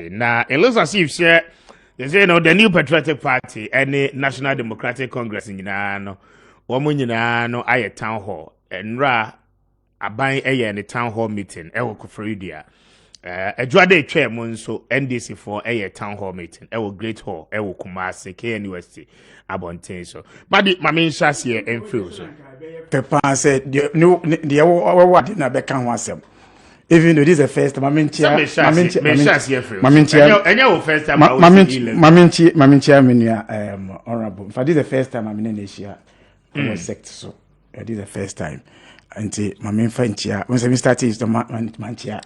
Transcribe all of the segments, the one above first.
Now, it looks as if they say the new Patriotic Party and the National Democratic Congress in Yinano, Woman I town hall, and aban the town hall meeting, Freudia. A Jwade chairman so NDC for a town hall meeting, Great Hall, Kumasi, KNUST, Abontain so. But my main chassis here and feels. Peppa said, no, the what in a beckham was him. Even though this is the first time, honorable. For this is the first time I'm in Asia, I was sect so. This is the first time. And my main friend here, when we started, is the Manchia,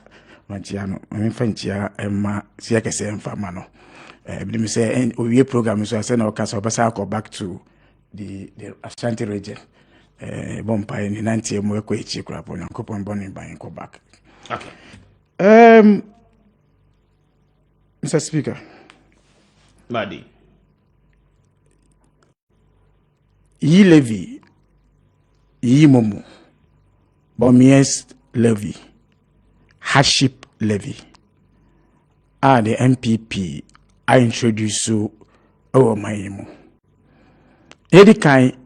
my main friend here, and my Siaka and Famano. Let me say, and we program, so I send our castle, but I'll go back to the Ashanti region. Bompire in 90 years, more quite cheap crap on coupon bonning by go back. Okay. Mr. Speaker. Buddy. Ye levy, ye momo, Bomies levy, hardship levy. The MPP I introduce you over my emo. Edikai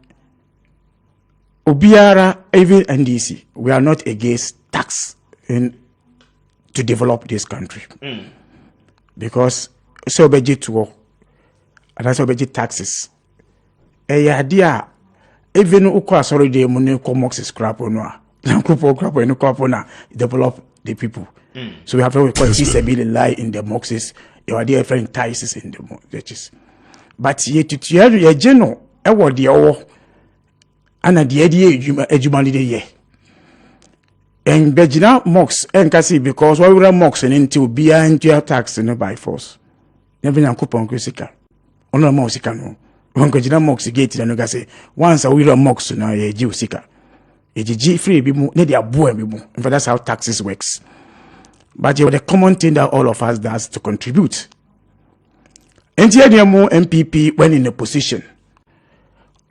Obiara, even NDC, we are not against tax to develop this country. Because so budget to work and that's budget taxes. Idea even ukwa sorry the money comox scrap on develop the people. So we have to lie in the moxes, your idea friend ties in the churches. But yet to your general, what the hour and at the idea ejumali ye. And Begina mocks and Cassie because why would I mocks and into behind your tax and by force? Never na coupon Crusica. Ono Mosicano. One Gojina mocks gate and I say, once a will mocks now a Jew seeker. A G free bimu, need a boy bimu. And for that's how taxes works. But you the common thing that all of us does to contribute. And here the MPP when in a position.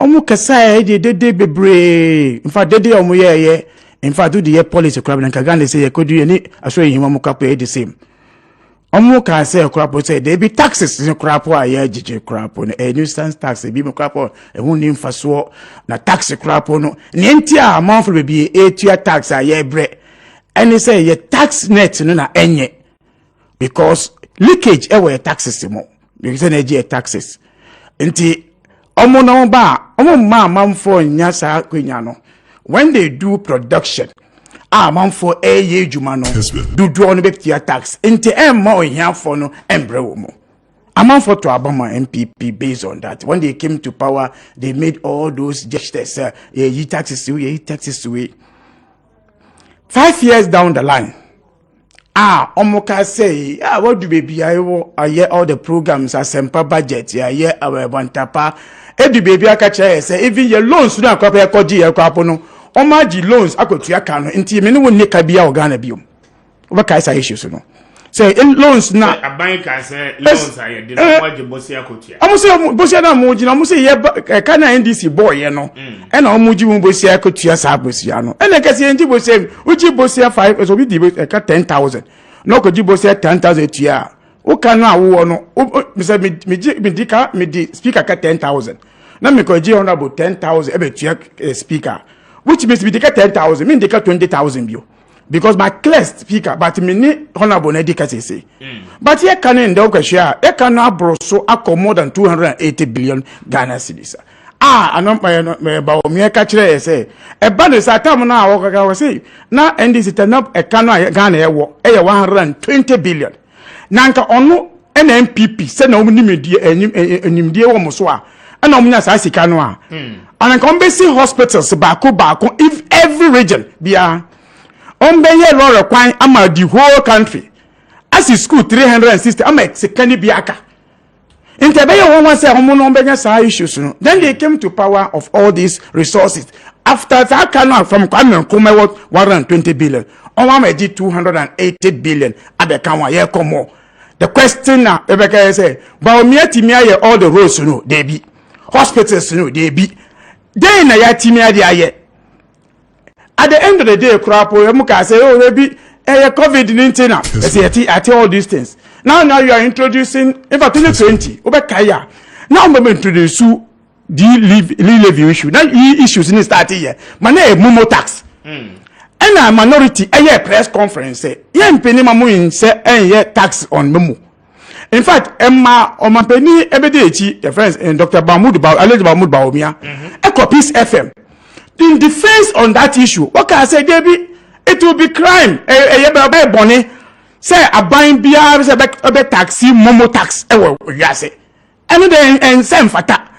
Omu kasai de bebre. In fact, de omu ye. In fact, do the policy crap and Kagane say, could do any assure him the same. Omu can say a crap say there be taxes in a crap or a JJ crap on a nuisance tax, a beam crap on a wounding for so na tax crap on the entire amount will be 8-year tax a year bread. And they say your tax net no any because leakage everywhere taxes more because energy taxes. Nti omu no ba omu ma for nyasa kwenyano. When they do production, man for a year jumano do draw on the tax. Into more in here for no embrewomo. A man for to Obama MPP based on that. When they came to power, they made all those gestures. Ye taxes away, ye taxes away. 5 years down the line, Omoka say, what do baby? I hear all the programs as semper budget. I hear our bantapa. Every baby I catch say, even your loans don't copy a codi a crapono. Omaji loans akotua kano nti me ne wonni ka bia organa biom obaka isa issues no say loans na aban ka say loans aye de omaji bosi akotua amu say bosi na mu gina amu say ye ka na NDC boy ye no e na omuji mu bosi akotua sa bosi ano e na ka say nji bosi uji bosi 5 so bi di ka 10,000 no ko ji bosi 10,000 tua o ka na wo no me say me di speaker ka 10,000 na me ko ji honorable 10,000 e be tua speaker. Which means we take 10,000, mean take 20,000 bio. Because my class speaker, but me ni honorable nedika say. But here can in the share, here can now broso ako more than 280 billion Ghana cedis. I don't about me catch say. A band is a time now I say. Now and this turn up a canoe Ghana 120 billion. Nanka onu NMPP send no media and dear almost and omina as canoa. And embassy hospitals bako if every region be a ombeye law require ama the whole country. As is school 360 ama sekani biaka. Intebeye one say homo no ombenya sa issues no. Then they came to power of all these resources. After that canoa from Kwame Nkrumah 120 billion. Oma di 280 billion abekanwa ye komo. The question now Rebecca say, but me all the roads no they be. Hospitals no they be. Day na ya timi ade aye. At the end of the day, crap, you say, oh, maybe COVID-19 now. Say, at all these things. Now you are introducing, in fact, 2020, Obekaya. Now I'm introduce the levy issue. Now issues in the start here. Man, Momo tax. And a minority, a press conference say, yen penny mamu in say, tax on Momo. In fact, Emma on my penny every your friends and Dr. Bahmoud Baumia, Echo Peace FM. In defense on that issue, what can I say, Debbie? It will be crime. A bonnet say a buying beer, a taxi, Momo tax. Yase. And then and same fata.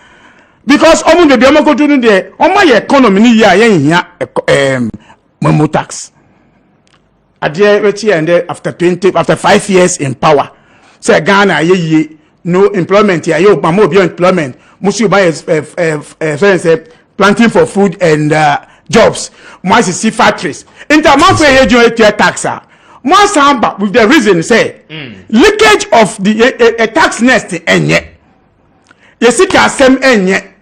Because almost the Biomako doing there, on my economy, yeah, Momo tax. At the end, after 5 years in power, say Ghana, no employment, Mamobi employment, Musu buy planting for food and jobs. Once you see factories, in the month where you taxa, once with the reason say leakage of the tax nest and yet. You see, same and yet.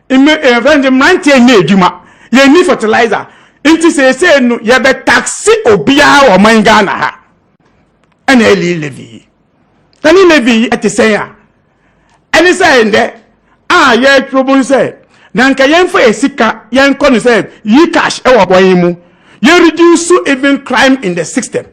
In 19 Juma, you need fertilizer. It say no, you have taxi or beer or mangana. And a levy. Any levy at the same. And it's saying there, yeah, trouble say. Nanka yen for a sika, yen con say, ye cash our boyimu. You reduce even crime in the system.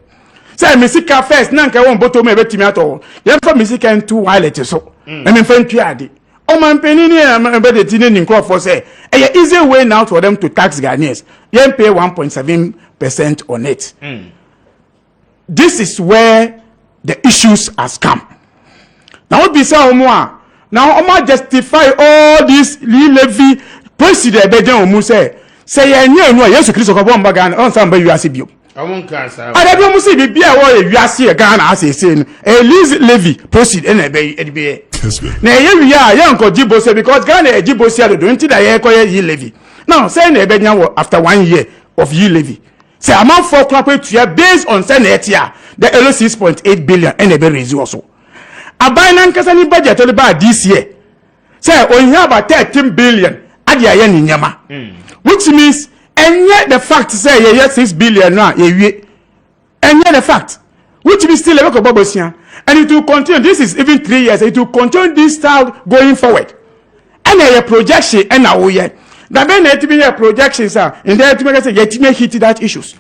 Say, Missika first, Nanka won't bottom me betting at all. Yen for Missika and 2 wireless so. I mean, Fentriadi. Oh, man, penny, I'm embedded in crop for say, a easy way now for them to tax Ghanaians. Yen pay 1.7% on it. This is where the issues has come. Now, what be so more? Now, Oma justify all this levy president Bejan Omuse. Say, no, yes, Chris of Bombagan on some baby as a bio. I don't see the beer or you are see a gun as a sin. A lease levy proceed and a bay. Now, here we are, young Jibose, because Ghana Jibose don't think I acquire ye levy. Now, saying a Bejan after 1 year of ye levy. Say, amount for corporate based on Senatia, the 6.8 billion and a berry also. A binance Cassani budget about this year. Say, we have about 13 billion at the yen in Yama. Which means, and yet the fact say, yes, 6 billion now, and yet the fact, which means still a local bubble here. And it will continue. This is even 3 years. It will continue this style going forward. And a projection, and now we yet. The main projections are in there to make us yet hit that issues.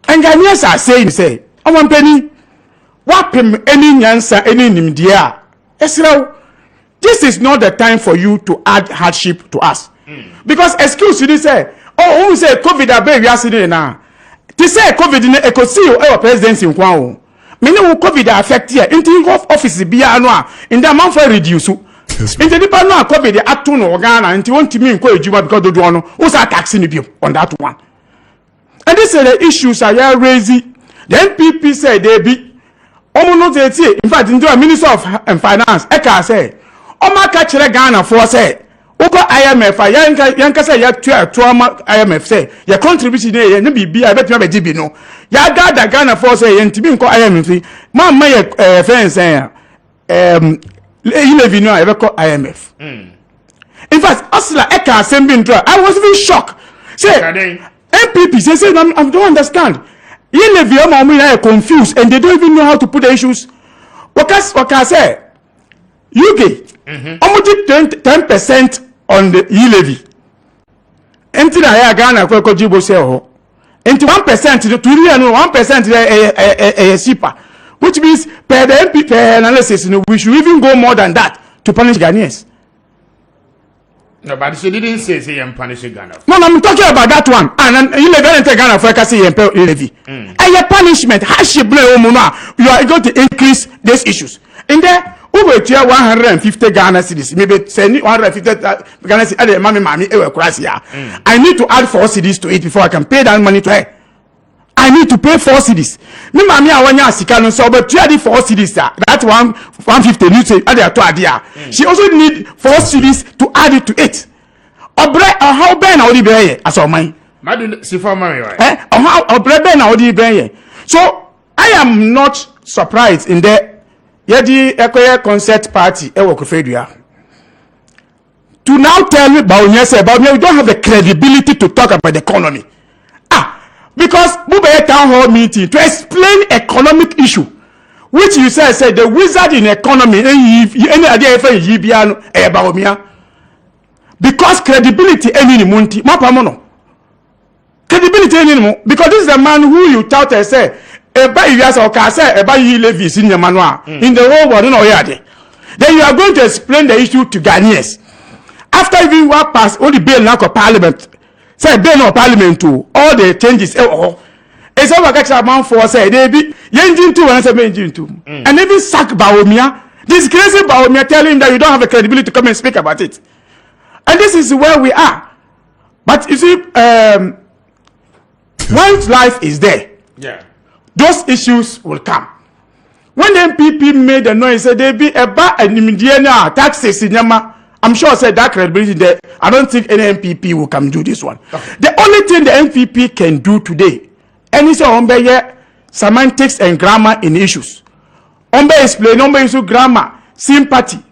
And Ghanaians are saying, say, I want penny. Wapim any answer any nimdia. This is not the time for you to add hardship to us. Because excuse you say, oh, who say COVID abe we are sitting now. To say COVID in a see our presidency in Kwao. Many COVID affect here. In the office be in the month for reduce. In the department COVID the atun organa and you want to mean because do one who's taxing you on that one. And these are the issues I raising. The NPP say they be. In fact, into a Minister of Finance, Eka say, Oma catch Ghana for say, Oko IMF, Yanka say, trauma IMF say, your contribution there, and be I bet you have a GB no. Ya got Ghana for say, and to be called IMF, my friend say, you ever call IMF. In fact, Asla Eka sending draw. I was even shocked. Say, MPP say, I don't understand. You are confused and they don't even know how to put the issues. What can I say? UK almost 10% on the levy. Until I Ghana Jibo sell. Into 1% to 1% a cheaper. Which means per the MP analysis, we should even go more than that to punish Ghanaians. No, but she didn't say I'm punishing Ghana. No, I'm talking about that one. And you never Ghana for levy. And your punishment, hardship, you are going to increase these issues. In there, over 150 Ghana cities, maybe 150 Ghana cities. I need to add 4 cities to it before I can pay that money to her. I need to pay 4 cities. Me mami awanya sikano so but 4 cities. That 150 you say she also need 4 cities to add it to it. How ben na odi be as o man. Madu si for mami right. How obre ben na odi be. So I am not surprised in the yedi ekoye concert party e wo Kofedua. To now tell me about me, you don't have the credibility to talk about the economy. Because we be a town hall meeting to explain economic issue. which you say the wizard in economy any idea for yibiano e baomia because credibility any munti mapamono credibility any because this is the man who you tout and say eba iwiasa o ka say eba yi levis in manual in the whole world no yade. Then you are going to explain the issue to Ghanaians after even what pass all the bill now for parliament say bill no parliament to all the changes it's over catch amount for say they be engine two and say engine two and even sack Baomia, this crazy Baomia telling him that you don't have the credibility to come and speak about it. And this is where we are. But you see, once life is there, those issues will come. When the MPP made the noise, said they be about an immediate taxes in Yama. I'm sure I said that credibility there. I don't think any MPP will come do this one. The only thing the MPP can do today, and it's on semantics and grammar in issues. On explain, on use grammar, sympathy.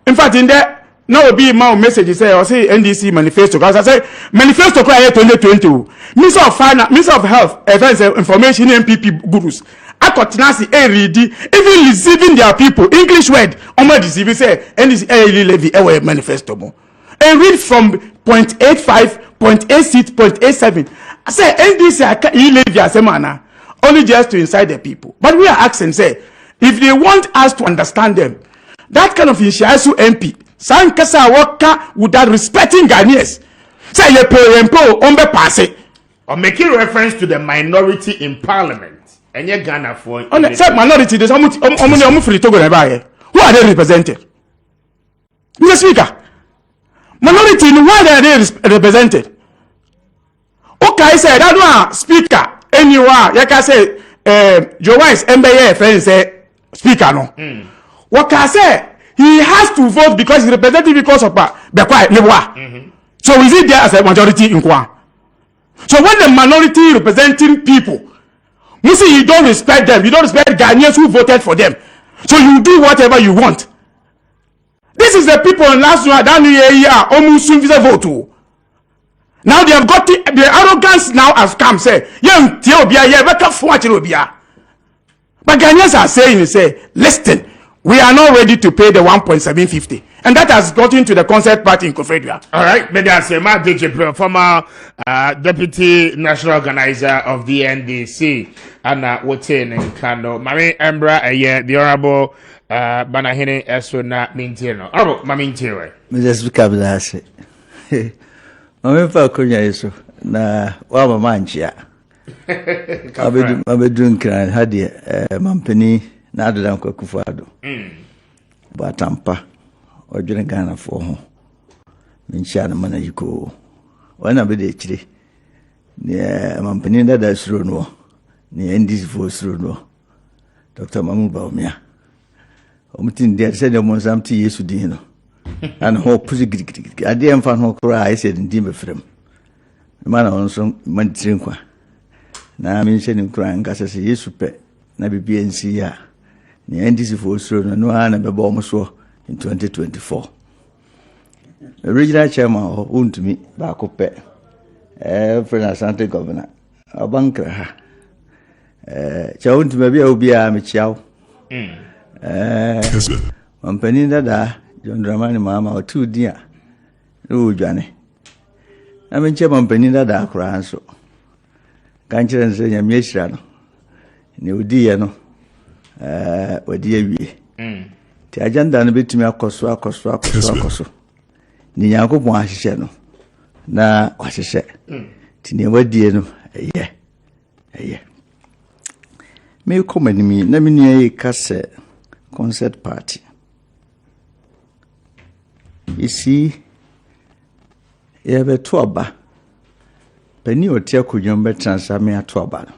In fact, in there. Now will be my message say or say NDC manifesto because I say manifesto cry 2020 Minister of Finance, Minister of Health, Events and Information MPP gurus akotinasi read even receiving their people English word omo deceive say NDC levy manifesto mo and read from 0.85 0.86 0.87 I say NDC levy asemana only just to incite the people, but we are asking say if they want us to understand them, that kind of Ishiasu MP Sankasa waka without respecting Ghanaians. Say ye po ombe passe. Or making reference to the minority in parliament. And ye Ghana for say minority, there's almost free to go here. Who are they represented? Mr. Speaker. Minority, why are they represented? Okay, say that one speaker anywhere. You can say Joanne's MBA friend say speaker no. What can say? He has to vote because he's represented because of Bekwa. So is it there as a majority in Kwa? So when the minority representing people, you see, you don't respect them, you don't respect Ghanaians who voted for them. So you do whatever you want. This is the people in last year that year almost soon vote. Now they have got the arrogance now has come. Say, but Ghanaians are saying, say, listen. We are not ready to pay the 1.750, and that has got into the concert party in Kofedra. All right, but that's a DJ, former deputy national organizer of the NDC, and what's in Kano, Mami Embra, the honorable Banahine Esuna Mintino. Oh, Mamintino. Mr. Speaker, Blase. Mami Falconia is na Wama Manchia. I've been drinking, had the Mampany. Na adada kwa kufado batampa odwene Ghana fo ho mincha na mana yiko wana be de chire ne mampani dada suro no ne ndis fo suro no Dr. Mamu Baumia omutin de se de monsam ti Yesu din no ana ho pusi gidi ade emfa no kura ai se din be frem mana onso man trinkwa na mincha ni kura ngasa se Yesu pe na bibia nsi ya the NDC for Australia, no one ever bomb so in 2024. The regional chairman owned to me back up, friend Asante governor, a banker. Chow to maybe I'll be a Michao. Company that John Dramani Mama or 2 dear. Oh, Johnny. I mean, Chairman Penina da Cranso. Can't you say a Mishran? New dear no. Wadi wie ti agenda no betumi akoso ni Yankopon ahihye no na wahihye ti ne wadie no eye me komani mi na me nua kase concert party isi beto oba pani otia kodwom betransa me ato oba no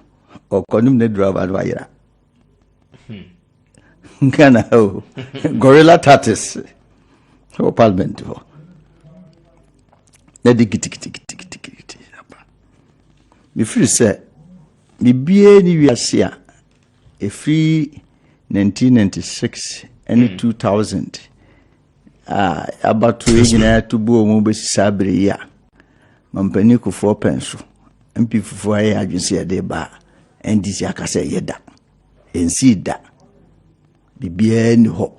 okonum ne driver do ayira Ghana, gorilla tatis. Oh, parliament. Let the gitty. Before say, the BA we are here, a free 1996 and 2000. About 2 years to bo mobile sabri ya. Mampani ku 4 pencil. MP for agency a day bar. And this yakase yeda. And see that. bibia ni ho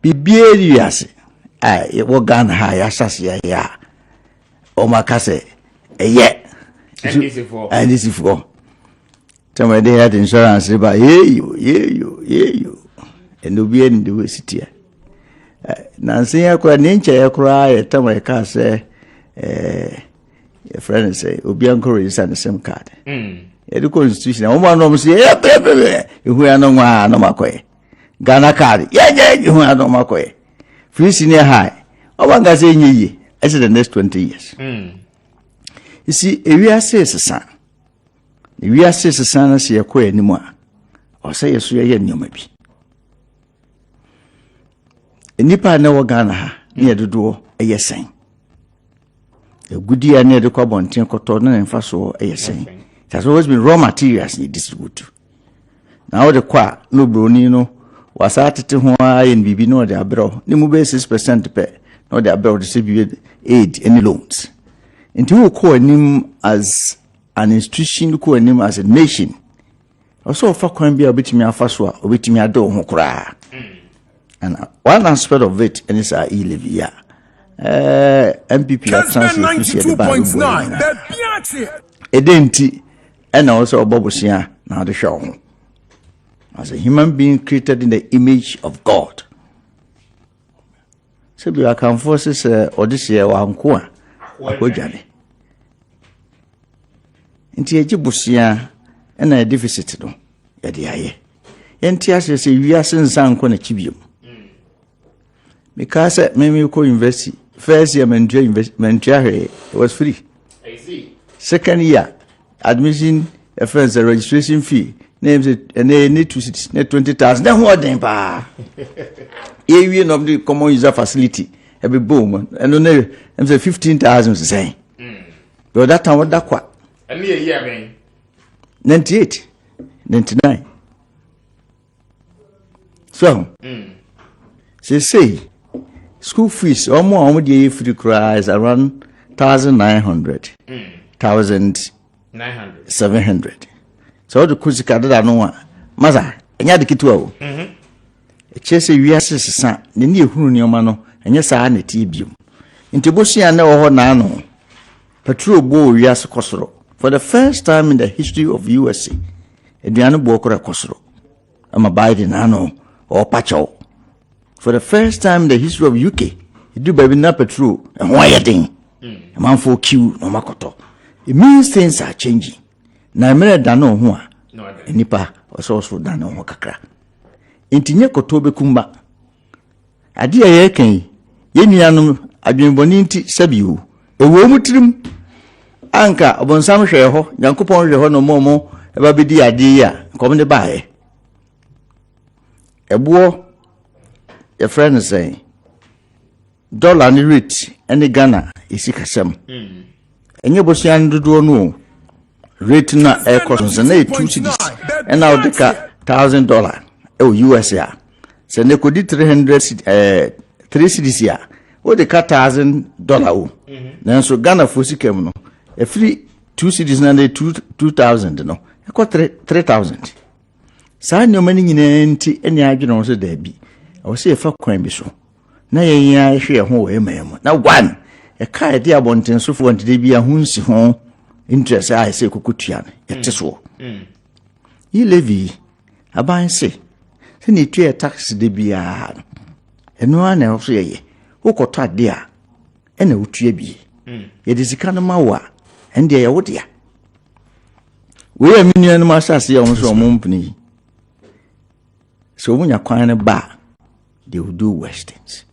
bibia ni wiase wo Ghana ha ya sase ya o makase NDC for tama de health insurance ba yeyo endo bia ndi we sitia na nse ya kwa ninche ya kura ya tama ka se your friend say obi anko register the same card the constitution o ma no say ihu ya no nwa no makoye Ghana card ihu ya no makoye free senior high o banga say nyiyi I said the next 20 years you see we are sesa na se yakoye ni mu a o say yeso ye nyoma bi enipa na wo Ghana ha ne dodo eyesen Goody and the carbon cotton and faso, saying. It has always been raw materials you distribute. Now the qua, no Brunino, was at it and be no their bro, no 6% pay, no their bro distribute aid any loans. Into who call him as an institution, call him as a nation. Also, for can be a bit me a faswa, or bit me a door, cry. And one aspect of it, and it's a e-levy. MPP Kessben 92.9 Edenti and also Bobosia now the show as a human being created in the image of God. So we are can forces Odyssey or Ankua Akojane. Inti Ejibusia and a deficit no Yadiaye. Entias say we are since Ankona Chibium. Because maybe go invest. First year investment it was free. I see. Second year admission first the registration fee names it and they need to net 20,000. Then what then pa? Area of the common user facility every boom and only them say 15,000 say. But that time what that qua? And me a year man. 98, 99. So say school fees almost the free cry is around 1,900, 1,700. So the kusika that no one, Maza, and ya the kitu. A chase we are sister, the new Hunumano, and yes, I need tibium. Into Bushia no nano. Patrol bow Yas Kosoro. For the first time in the history of USA, Adriano Bokora Kosoro. I'm a Biden nano or Pacho. For the first time in the history of UK, you do baby na patrol and why a thing. A man for Q no makoto. It means things are changing. Na mere dano hua. Nipa also dano wakakra. Intinye kotobe kumba. Adia ye ken. Ye nuanom adwenboni nti sabiu. Ewo mutirim. Anka obonsam hwe ho, Nyankopon hwe ho no momo e ba bedi ade ya. Kom ne baaye. Ebo your friend is saying dollar ni rate any Ghana is ikasem. Enye bosian dodo no rate na air cost na 2 cities and now the $1,000 US ya. Se ne kodi 3 cities ya. O de $1,000 o. Na so Ghana for sikem no. E free 2 cities na 2,000 no. E ko 3,000. Sa nyoma ni nyina nti eni adwene no so da bi. I will say a fuck crime so. Na ye share ho we mem. Na one e kai dia bonten so for ntide bia hunsi ho interest I say kukutua e teso. Yi levy aban se ni tue tax de bia. Eno ana so ye. Wokoto ade a e na wotua bi. Ye de sika no ma wa ende ye wodia. We aminu no ma sase ya so mo mpini. So munya kwan ne ba they will do worse things.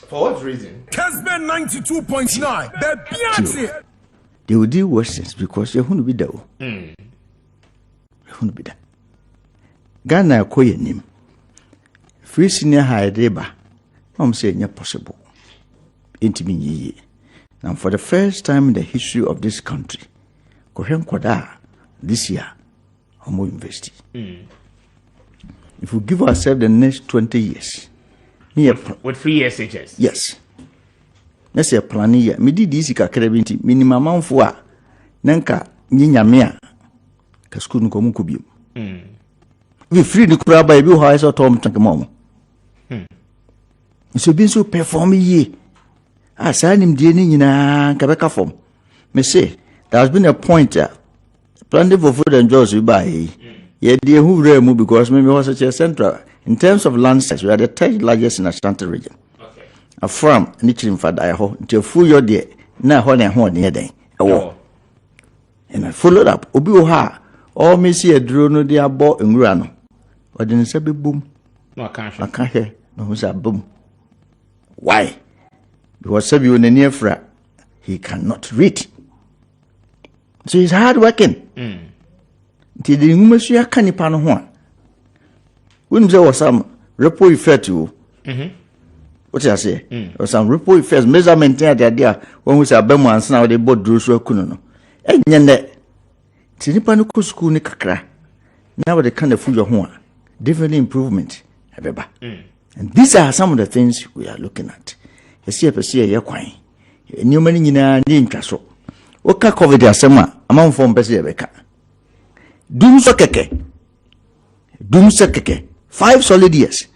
For what reason? Kessben 92.9 they will do worse things because you're going to be there. You're going to be there. Ghana koye nim. Free senior high deba. I'm saying it's possible. Intimate. Now for the first time in the history of this country, Kohen Kwada this year, I'm more investing. If we give ourselves the next 20 years, with free SHS, yes. Let's say a plan here. Me did this kakrebinti minimum amount for nanka nyinyamea ka school nko mukubium. we free the crowd by you how I saw Tom Tankamom. So being so perform ye. I signed him dealing in a Quebec form. Me say, there has been a point plenty for food and jobs you buy. Yet, dear, who remove because maybe was such a central. In terms of land size, we are the third largest in the Ashanti region. Okay. A farm, niching for die ho, until full your day, now honey and horn near day. Oh. And I followed up, Obi Oha, all me see a drone, they are bought in Grano. But then it's a big boom. No, I can't hear. No, it's a boom. Why? Because Sabi in the near fra, he cannot read. So he's hard working. Till the Musia Canipano one. When there was some report effect to what I say, or some report effect measurement there, the idea when we say Bemans now they bought Druso Kuno. And yet, Tinipanuku school Nikakra. Now they kind of food your home. Definitely improvement. And these are some of the things we are looking at. You see, a see a quine. New money in a name castle. What can cover their summer among from Bessie. Doom Sekeke. 5 solid years.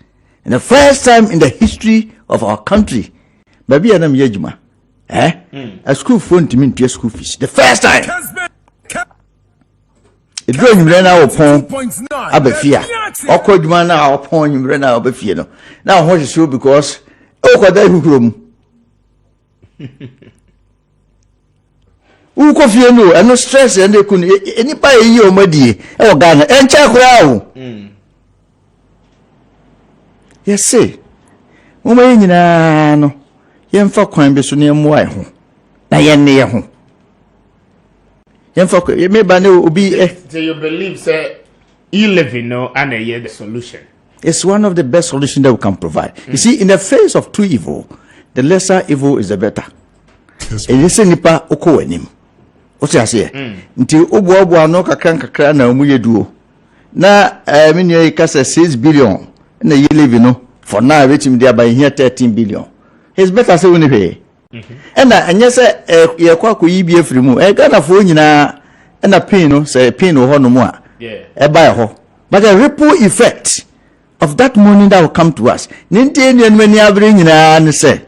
And the first time in the history of our country, Baby Adam Yejuma, a school phone to me to school fees. The first time. It drew him right now upon Abefia. Or could man now upon him right now Abefia. Now, what is true because, oh, what I room. Who could you know, and no stress, and they couldn't anybody you, my dear, oh, Ghana, and Chakrao. Yes, say, woman, no, young folk can be so near my home. I near home. Young folk, you may be so you believe, sir, you live in no, and a year the solution. It's one of the best solutions that we can provide. You see, in the face of two evil, the lesser evil is the better. It is a nipa oko enim. What I say? Until Obo no kakra na omuye duo. Na minye kasa 6 billion. Na ye live no. For now, which him there by here 13 billion. It's better say we pay. And anya say ye kwa ko yibi afiri mu. Ghana fo nyina na pin no say pin ho no mu a. Yeah. E buy ho. But the ripple effect of that money that will come to us. Ninte ni mani abre nyina ne say.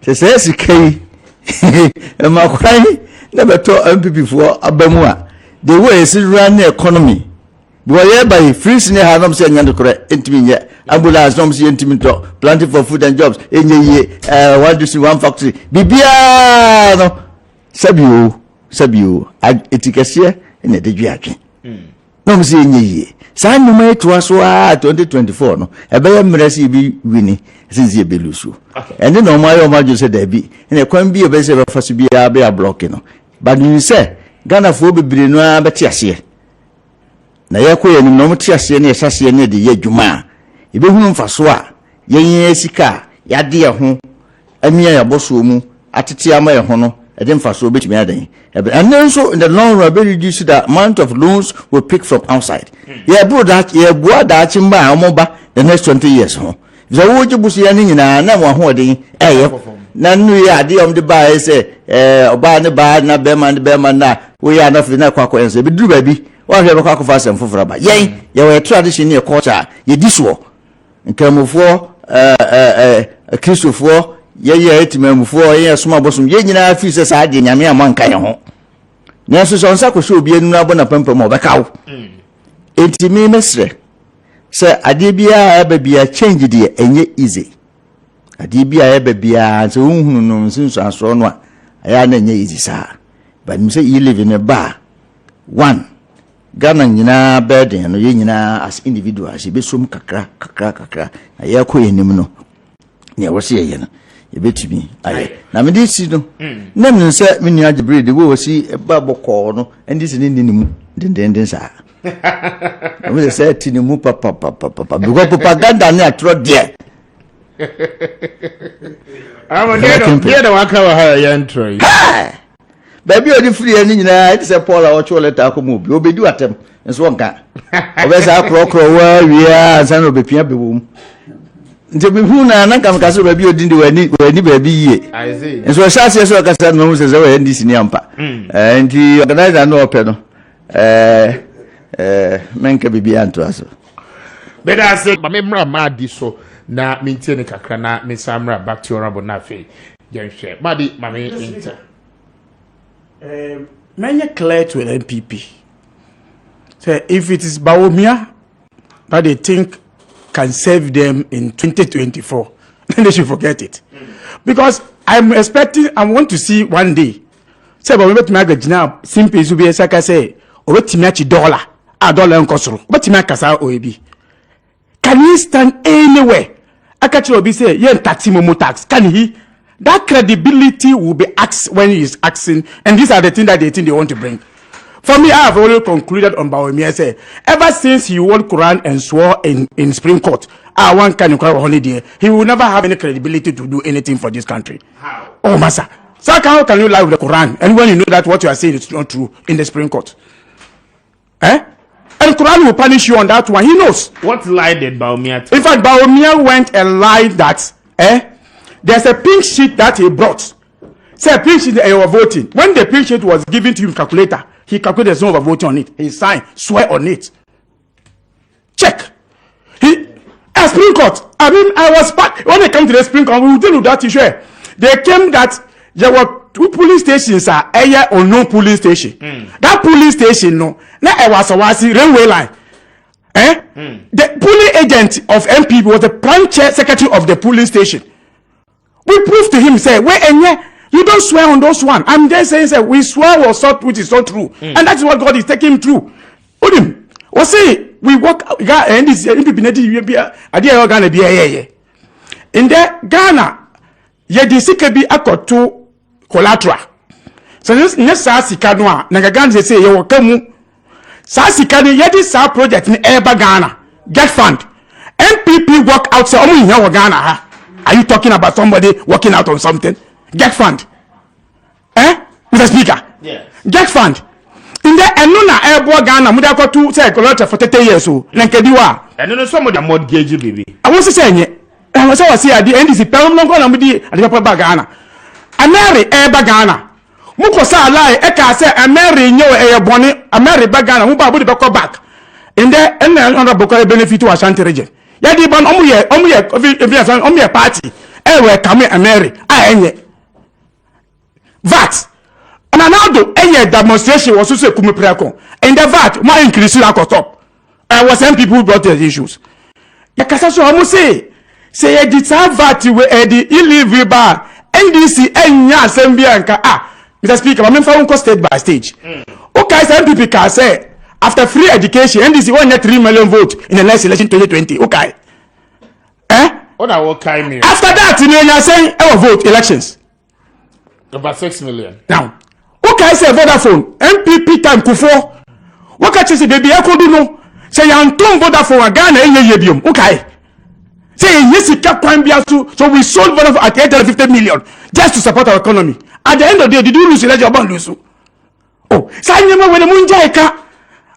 Say sikai. My cry never told MPP for Abamua. The way is run the economy. But by free senior have saying and correct intimate ambulance, don't see intimate planting for food and jobs. In ye, one to see one factory. Bibiano Sabu, etiquette in a degree. No, see ye. Sign no may to us 2024. No, a better mercy be winning since ye be loose. And then no my major said there be, and it can't be a better for to be a blocking. But you say, Ghana for be no but yes, ye. Na yakwe ni no mutiase na esase na de yadwuma ebehunu mfaso a yenye sika yade ye ho amia ya boso mu atete ama ye ho no ede mfaso betimi adan and then so in the long run be reduce the amount of loans we pick from outside yeah bro that yeah boa da chimba omoba the next 20 years ho so wo jibusu ya ni nyina na mo ho odin na nu ya ade om de ba say oba ne ba na be man na we ya na fi na kwakọ ense be duru ba bi one have a for some for about yay, your tradition near culture, ye diswo, and come for a Christo for ye to for a small bosom, ye na features I did Yamia Mankayo. Nurses on Sako should be a nabona pumper more cow. Ain't me, Mestre. Sir, I did be a change dear and ye easy. I did be a baby and so whom since I saw one. I am easy, sir. But you say you live in a bar. One. Ghana nyina burden no ye nyina as individuals be som kakra na ye ko yenim no ne wo se ye no ye betumi aye na me dey si no na me nse me nua Jibril de wo si ba bokọ no ndi se ni mu den sa we say ti ni mu papa because propaganda na atro de I'm there waka wa ha ya ntro baby odi free ani nyina it say Paul a ocho letter akomo bi obedi atem nso nka obesa akrokro wa wia ansan obepia bewum nje bi hu na kam ka so baby odi ndi wani baby yie nso shase so ka sa no se we ndi sini ampa nti organizer no ope no menka bibi anto aso But I say, but me mad so na maintain kakra na me samra back to honorable na fe. Yen share. Madi mame inter. Many clear to an MPP. So if it is Bawumia that they think can save them in 2024, then they should forget it. Because I'm expecting, I want to see one day. Say, but we bet me now. Simple to be a saka say, or bet me $1, $1 on Kosoro. Bet me kasa OEB. Can he stand anywhere? I catch you be say, yen taxi momo tax. Can he? That credibility will be asked when he is asking, and these are the things that they think they want to bring. For me, I have already concluded on Bawumia. Say, ever since he won Quran and swore in Supreme Court, one can holiday, he will never have any credibility to do anything for this country. How? Oh, Massa. So how can you lie with the Quran? And when you know that what you are saying is not true in the Supreme Court? Eh? And Quran will punish you on that one. He knows. What lie did Bawumia tell? In fact, Bawumia went and lied that there's a pink sheet that he brought. Say a pink sheet and you were voting. When the pink sheet was given to him, calculator, he calculated there's no voting on it. He signed, swear on it. Check. A Supreme Court. I mean, I was part when they came to the Supreme Court. We will deal with that issue. They came that there were 2 police stations, area or no police station. That police station, no, now I was railway line. The police agent of MPP was the prime chair secretary of the police station. We proved to him, say, where and you don't swear on those one. I'm just saying, say, we swear was not, which is not true, and that's what God is taking him through. Odim, was say we work and this MPP idea Ghana be in there Ghana, ye di sika bi akoto collateral. So this sa sika no a na Ghana say ye wo kamu. Sa sika ni ye di sa project ni eba Ghana get fund. MPP work out say omo hia wo Ghana ha. Are you talking about somebody working out on something? Get fund. Mr. Speaker. Yes. Get fund. In the enuna ebo Ghana muda ko to say collateral for 30 years so. Na nkediwa. And no somebody mortgage baby. I want to say nye. I was say at the end is pay no go na mudi at the paper Ghana. Ameri eba Ghana. Muko sa lie e ka say Ameri nyo e boni Ameri ba Ghana mu ba bodi be back. In the honorable benefit to Ashanti region. Yadi ban omuye party we come Ameri enye VAT ananado enye demonstration was so kumi preko in the VAT ma increase la top was some people who brought the issues ya kasa so omu say ye di VAT we the illegal bar NDC enya assembly anka Mr. Speaker I'm for state by stage okay some people can say after free education NDC won 3 million vote in the next election 2020 okay What I will carry me after that you are saying vote elections over 6 million. Now, okay, say Vodafone, MPP time Kufo. What can you say, baby? I could do no. Say, I'm Tom Vodafone, Ghana, and okay. Say, yes, it kept time so we sold Vodafone at 850 million just to support our economy. At the end of the day, did you lose the election about lose? Oh, say, you know, when the Munjaika,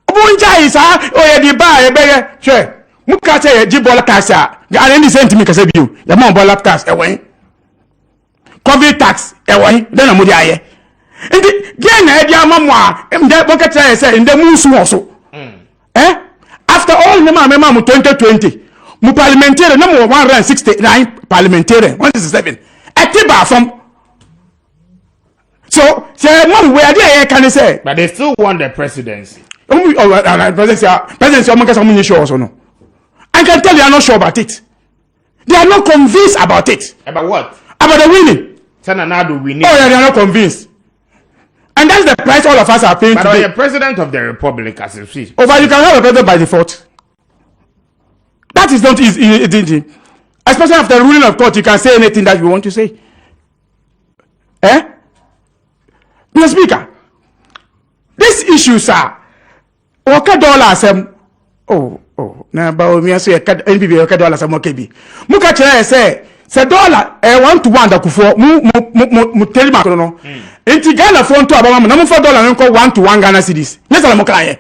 Munjai is, yeah, the bar, sure. Muka say, Jibola Casa, the island is sent to me, because you, the Mombola tax away. COVID tax then amudi aye ndi Ghana e dia mamwa mde boka try say nde musu also after all mema mu 2020 mu parliamentary no mu 169 parliamentary 167 etiba from so say mom we dey can say But they still want the presidency. Presidency omo kasa mu sure also no. I can tell you are not sure about it. They are not convinced about it. About what? About the winning. We need. Oh, yeah, they are not convinced. And that's the price all of us are paying but today. the president of the republic as you see. Oh, but you can have a president by default. That is not easy. Especially after the ruling of court, you can say anything that you want to say. Mr. Speaker, these issues are $1 now Bawumia say NPP $1 some KB. Muka chere say dollar 1 to 1 da kufo mu tell ma no enti Ghana phone to abama na mu $4 nko 1 to 1 Ghana cedis nyesa na mu kan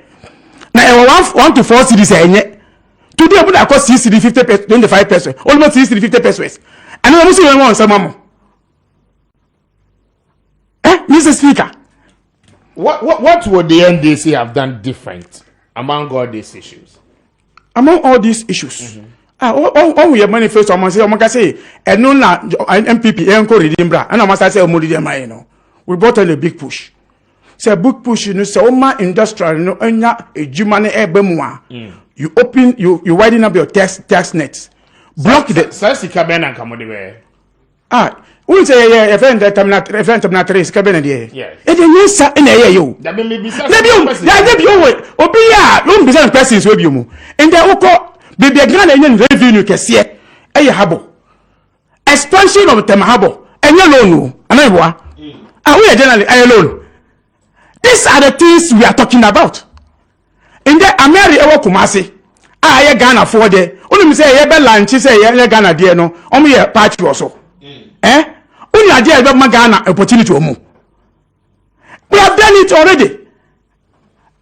na 1 to 4 cedis enye today we da cost cedi 50 pesos 25 pesos almost cedi 50 pesos and we see one sama mo Mr. Speaker, what would the NDC have done different among all these issues? among all these issues. On we manifest on say and no na MPP enko redeem bra and I must say o redeem my no. We brought on a big push. Say a big push no say oma industrial no anya ejuma ne ebe mu a. You open you widen up your tax nets. Block the sika ben and come de we say yeah friend terminatory sika ben de. Yes. E dey nsa na ye yo. That be be say. That be o obi ya no be say persons we bi mu. And then uko Bibi Ghana yen revenue kese eye habo. Expansion of them habo. Enye loan o. Anaiboa. We generally aye loan. These are the things we are talking about. In the Ameri ewo Kumasi. Aye Ghana for there. Unu say ye be lunch say ye Ghana there no. Omo ye party also. Unu ade be ma Ghana opportunity omo. We have done it already.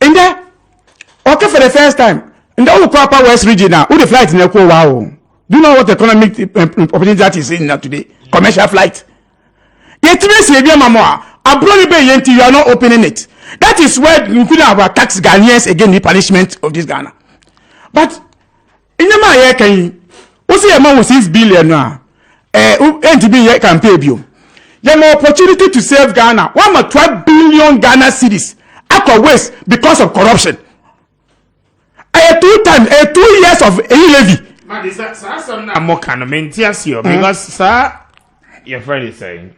In there okay for the first time. In the whole proper West region now, who the flight in Eko wow. Do you know what economic opportunity that is in now today? Commercial flight. Yet you are not opening it. That is where you could have tax Ghanaians again the punishment of this Ghana. But in the man can you see a man with 6 billion now? NTB can pay you. You have an opportunity to save Ghana. 12 billion Ghana cedis at waste because of corruption. 2 years of levy. Man, is that some na more kind of maintenance because sir, your friend is saying.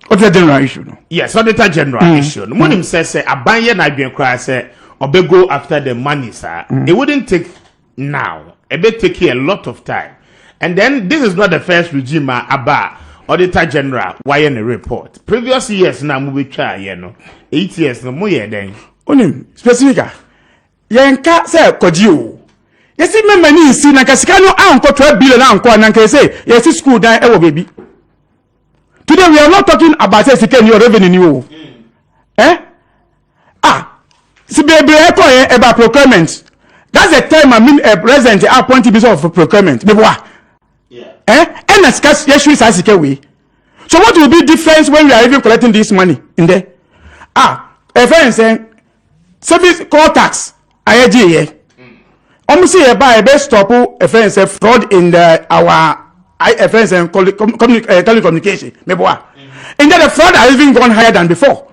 What's the general issue? No? Yes, what the general issue? No one says say abanye na bien cry say go after the money, sir. It wouldn't take now. It may take you a lot of time. And then this is not the first regime about Auditor General why in a report. Previous years now we try, 8 years no more then. Onim specific. Yenka say kodie. Yes, me mani si na kasika no anko 12 billion anko na nka say yes school dan e wo baby. Today we are not talking about say sika ni revenue ni o. Si baby e ko about procurement. That's the time I mean a president appointed bishop of procurement. Yeah. And as yes we sika we. So what will be difference when we are even collecting this money in there? A friend saying service call tax IAG. Almost say by best stop a friend say fraud in our friends and telecommunication. And then the fraud has even gone higher than before.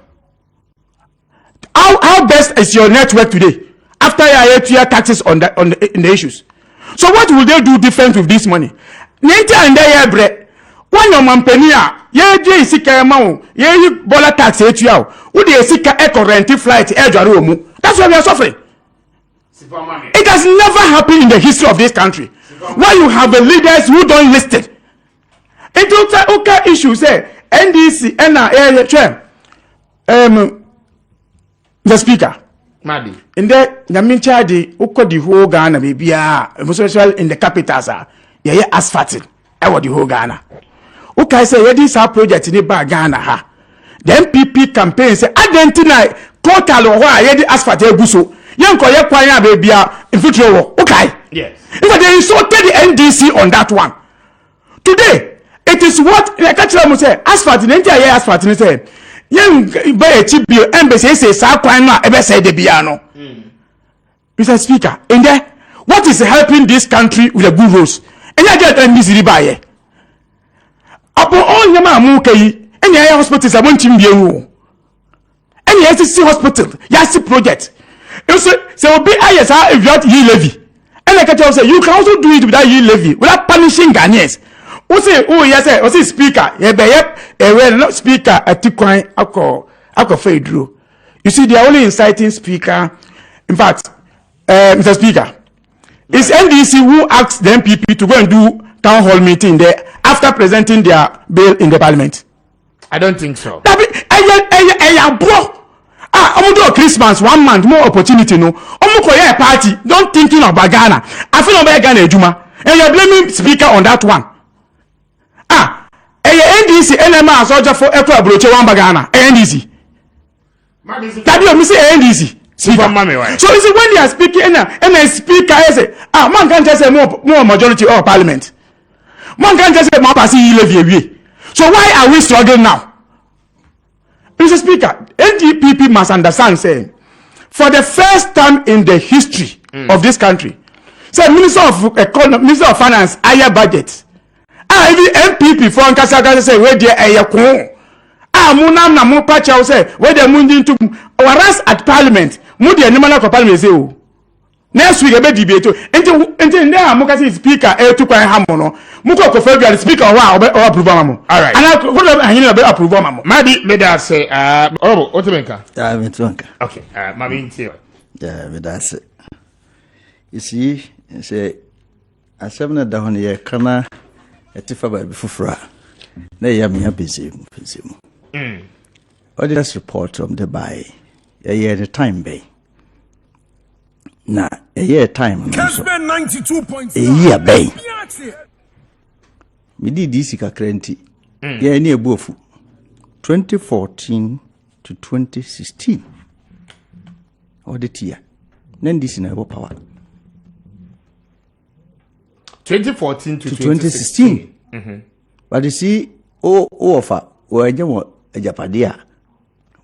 How best is your network today after your taxes on the issues? So what will they do different with this money? Ninety and there bread. One your mampenia, ye sika amount, ye bola tax etuao. Who dey sika current flight ejaromu. That's why we are suffering. It has never happened in the history of this country. Why you have leaders who don't listen. It okay issue say NDC the speaker. Madi. In the Namincha uko the whole Ghana maybe especially in the capitals asphalting. The whole Ghana. Okay, say this our project in the Ghana ha. The MPP campaign say identify total or why the asphalt eguso. Yanko ye kwanya baby in future. Okay. Yes. If they insulted the NDC on that one. Today, it is what like I say asphalt in entire asphalt in say. Young buy a cheap bill embassy say sa kwan na ebe say the biano. Mr. Speaker, in there, what is helping this country with the good roads? And I get NDC buy here. Upon all nyama amuke any hospitals I want him be and yes hospital yes project. You say will be ISR if you have ye levy. And like I say you can also do it without ye levy without punishing Ghanaians. Who say oh yes sir, say speaker not speaker at Tikwan alcohol Fedro. You see they are only inciting speaker. In fact, Mr. Speaker, it's NDC who asked the MPP to go and do town hall meeting there after presenting their bill in the parliament. I don't think so. Bro. I'm do Christmas 1 month more opportunity no. I'm party. Don't thinking about Ghana. I feel about Ghana Juma. And you're blaming speaker on that one. NDC NMA soldier for Echo Broche one Ghana. NDC. That you say NDC. So you see when they are speaking and a speaker I say man can't just say more majority or parliament. Man can't just say more passing levy. So why are we struggling now? Mr. Speaker, NDPP must understand saying for the first time in the history of this country, Say Minister of Economy, Minister of Finance, higher budget. Even MPP for Nkasa say where there a ko. Munam na mo pacha say where there mundi into whereas at Parliament, mu dey animal for Parliament say o. Next week ebe debate enti nde amukasi speaker to kwan hamo no muko ko federal speaker wa approve am. All right. And what am I approve am? Maybe me da say what menka? Me twanka. Okay. Maybe nti. Yeah, me da say. You see, say asem da hono ye kana etifa ba bi fufura. Na ya me busy mu. Auditors report from the by the time bay. Na a year time Kessben 92.9 a year bay. Me did this kakrenti. Yeah, near bofu 2014 to 2016. Audit year. Then this in our power. 2014 to 2016. But you see, offer or a japadia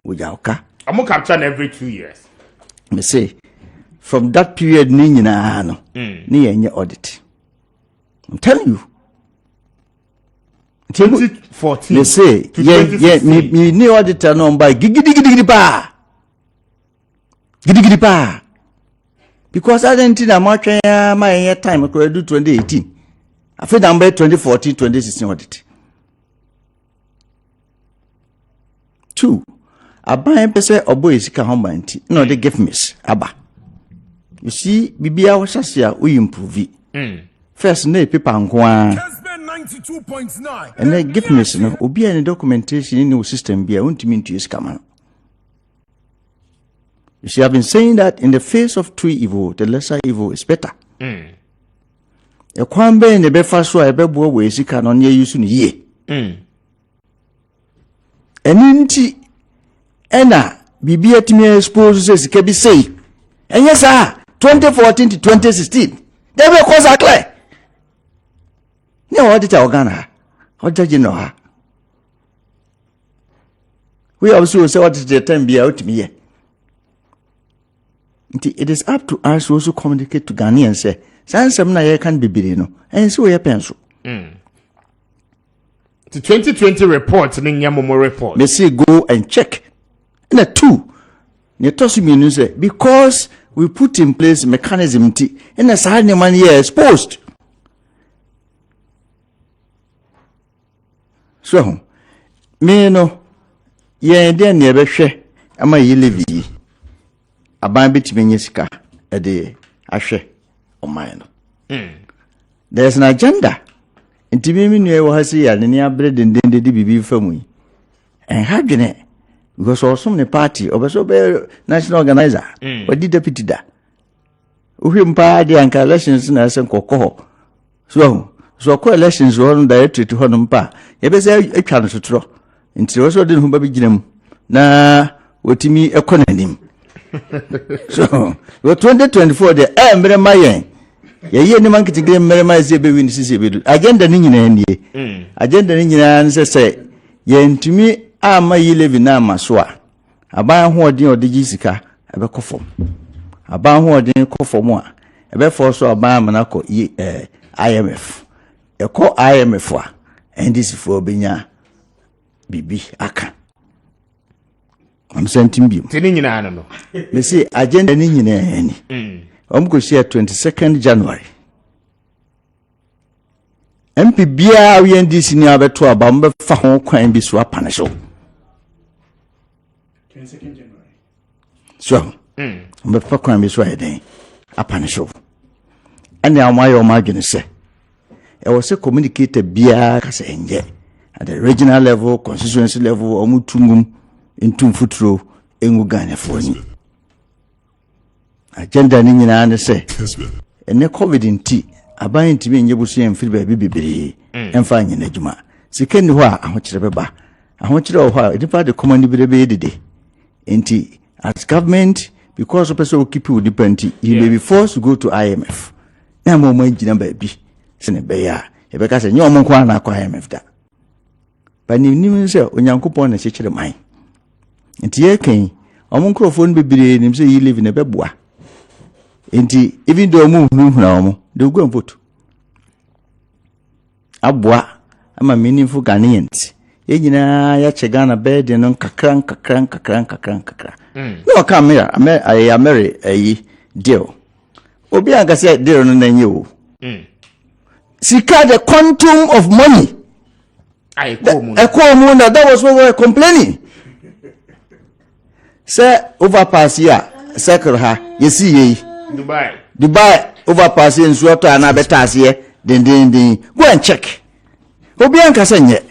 with Yauka. I'm captured every 2 years. Me say, from that period, Nina no, ni audit. I'm telling you. 2014. They say, yeah, me auditor no by gidi pa. Because I didn't think I'm my time I could do 2018. I feel I'm by 2014, 2016 audit. 2. I buy a person or boy is nti no they give me aba. You see, bibia was we improve it. First, ne paper and Kessben 92.9 and then give me no obi any documentation in the system be I want to mean to use command. You see, I've been saying that in the face of 2 evil, the lesser evil is better. A kwambe in the befaso a bebo we sika no near use ye. Eninti ena bibia timi expose says can be say. And yes, sir, 2014 to 2016. They will cause a clear. No auditor organa. What judge you know her? We also say what is the time be out to me. It is up to us also communicate to Ghanaians and say, Sansam na ye can be birino, and so ye pencil. The 2020 report, Ninyamomo report. They say go and check. And the 2, they toss me say because we put in place mechanism and as hard money here exposed. So, me no, ye then never share. Am I live? A bambit minisca a day, a share on mine. There's an agenda. Inti mimi niwe hasi ya nini bread ndende di bibi family. And having it because also the party obeso be national organizer or the deputy da. Uhimpa di anka elections na sen kokko. So ko elections won directory to honum pa. Yebe say etwa no sotro. Inti also den hu ba bi ginam na wotimi ekonanim. So, 2024 the emre mayen. Ye ni man kiti game mere ma se be win sisi be do agenda ni nyina nie agenda ni nyina nse se ye ntumi ama yi levi na amaso a aban ho odin odigi sika ebe kofom aban ho odin kofom a ebe for so aban amana ko IMF e ko IMF a ndisi fo benya bibi aka am sentim bi Tini nyina no me say agenda ni nyina ni go share 22nd January. MP bia we NDC ni abeto aba mbe fa ho kwan bi so apane so. 22nd January. So, mbe fa kwan bi so eden apane so. Ani amayo magene se. E was a communicator bia ka se enje at the regional level, constituency level, omutungum intum futuro engu Ghana for ni. Agenda ni nyina ne se ene covid nti aban ntimi nyebusu emfiri ba bibiri emfa nyina adwuma sika ni ho a ahokyere beba ahokyere ho a nipa de command birebe dede nti as government because of person keep you depend he may be forced to go to IMF na mo nyina ba bi sene be ya e be ka se nyo mo kwa na kwa IMF da ba ni nim se onyankopon na kyekere man nti ye kan omo nkrofo no bibiri nim se yi live na beboa Inti, even though move no, they go and vote. Abwa, I'm a meaningful Ghanaians. Yena ya chegana bed and kakra. No, come here. I marry a deal. Obianga said, dear, no, than you. Sika the quantum of money. I call moon that was what we were complaining. Sir, overpass here, circle her, you see ye. Dubai, overpass in Swata and Abetas here, then. Go and check. Obianca Senye.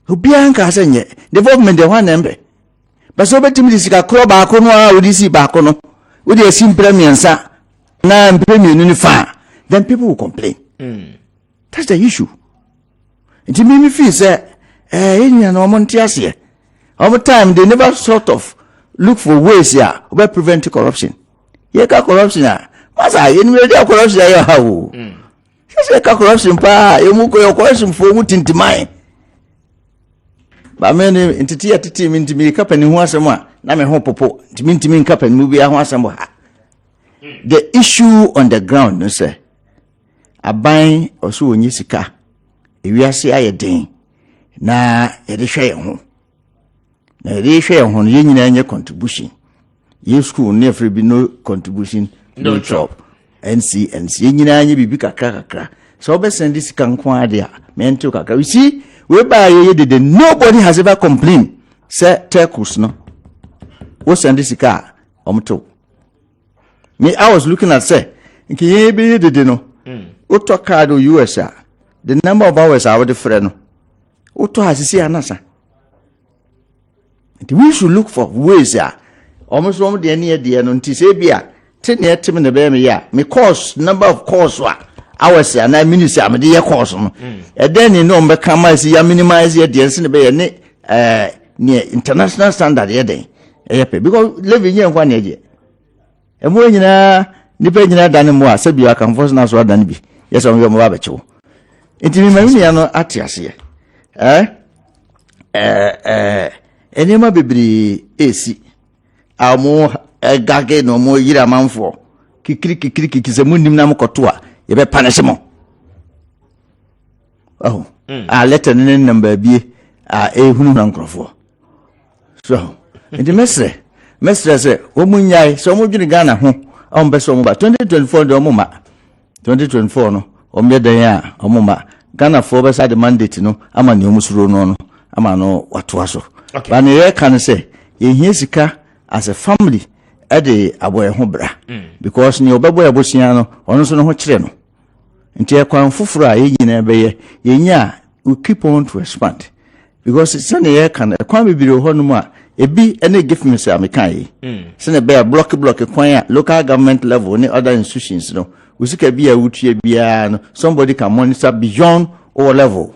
Obianca Senye. The government, the one number. But so better me to club Bacono, would you see Bacono? Would you see premium, sir? Now premium uniform. Then people will complain. That's the issue. It made me feel, sir, Indian or Montias here. Over time, they never sort of look for ways here about preventing corruption. You got corruption. Masa, you know, there corruption. How? You say corruption, pa. You move your corruption for what into mine. But I mean, into team into me, cup and who has someone. Now, my home popo, to me, cup and movie, I want someone. The issue on the ground, no, sir. A buying or so in Yisika. If you are say a day, na a share home. Na they share on your contribution. Your school never be no contribution, no job. NC, you be kakra. So be send this can there. Men to kakra. We see, whereby nobody has ever complained. Say, Turkus no. What's send this car? Me, I was looking at say, can be the no. What talk card or US? The number of hours are the friend. What has he see another? We should look for ways. Almost one the near the Antisabia. 10 years to the baby. Me course number of course hours and I mean, I'm a dear course. And then you know, become I see, I minimize your dance in the bay near international standard. Because living here 1 year. And when you know, depending on Danimo, said you are comfortable as well than be. Yes, on your mobile. It is my atias here. Enema bibri AC. Amo gage no mo yira manfo. Kikiri kisemunim na mkotoa. Yebe paneshemo. Oh. Letter number B. Hunu na nkrofo. So, it mesre. Mesre se omunyai so mo dwene Ghana ho. Ombeso mo ba 2024 do mo ma. 2024 no. Omyeden ya omuma Ghana for be side mandate no ama ne omusuro no ama no watoa so ba ne ye kan say ye hia sika as a family e de aboye ho bra because ne obebo ebosia no ono so no ho kire no nti e kwan fufuro a ye nyina be ye nya we keep on to expand because it's ne ye kan e kwan bibiri ho no mu a ebi ene give me say amekan yi se ne be block kwan a local government level ne other institutions no we see be a wutie bia no somebody can monitor beyond our level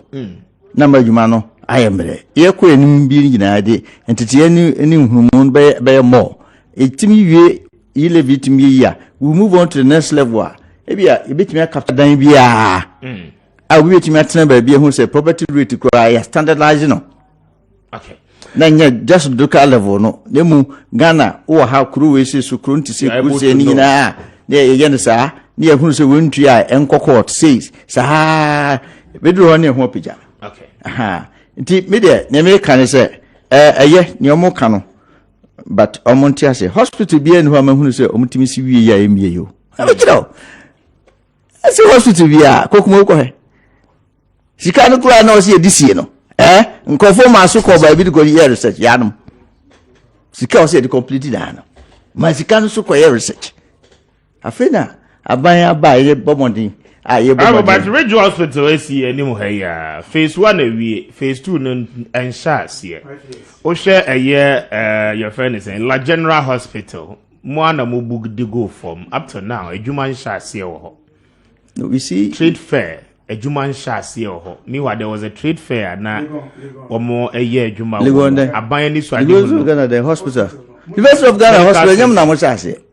number jumano I am there ye ko enim bi nyina de entiti eni hurumun be more etimi wie yi levitimi ya we move on to the next level e bia e betimi capture dan bia we betimi atena ba bia hu say property rate kura ya standardizing no okay na just local level no nemu Ghana o ha kuru we say sukuru ntisi kuru se ni na ye ye ne sa near who say won't try and court says, Saha, bedroom on your hopija. Okay. Aha. Media, Neme can say, ye, near Mocano. But Omontia say, hospital be and woman who say, Omtimisi, we are you. I say, hospital be a cook. She can't cry no see this year, no. And conform my so called by video research, Yanum. She can't say the completed Anna. My Sicano so called research. Afena. Abuy bomondin. But Regional Hospital is here anymore. Phase 1 a week, phase 2 and shots here. O share a year, your friend is saying, La General Hospital. Moana Mubug de go from up to now, a human shots here. We see trade fair, a human shots here. Meanwhile, there was a trade fair now or more a year. Juma, I buy any so I go to the hospital. The rest of Ghana hospital, Yamunamosa.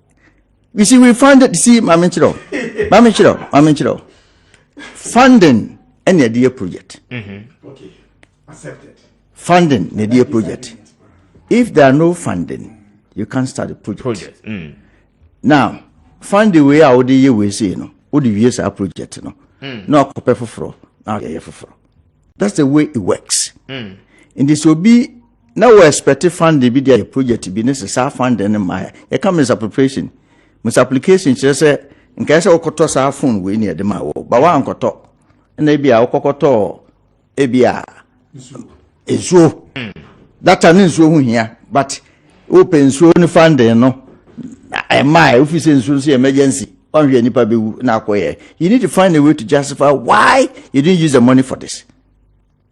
We see, we funded, see, Mamichiro. Funding any idea project. Okay, accepted. Funding the idea project. If there are no funding, you can't start the project. Now, find the way out the year we say, no, what the years are project, no, no, copper for fraud, now, yeah, for. That's the way it works. In this will be now we expect to fund the video project to be necessary funding in my appropriation. Application just say in case of kotos our phone we near the maw, but one koto, and maybe our kokoto, ebia is so that an is so here, but open so funding, no. My office in emergency. You need to find a way to justify why you didn't use the money for this.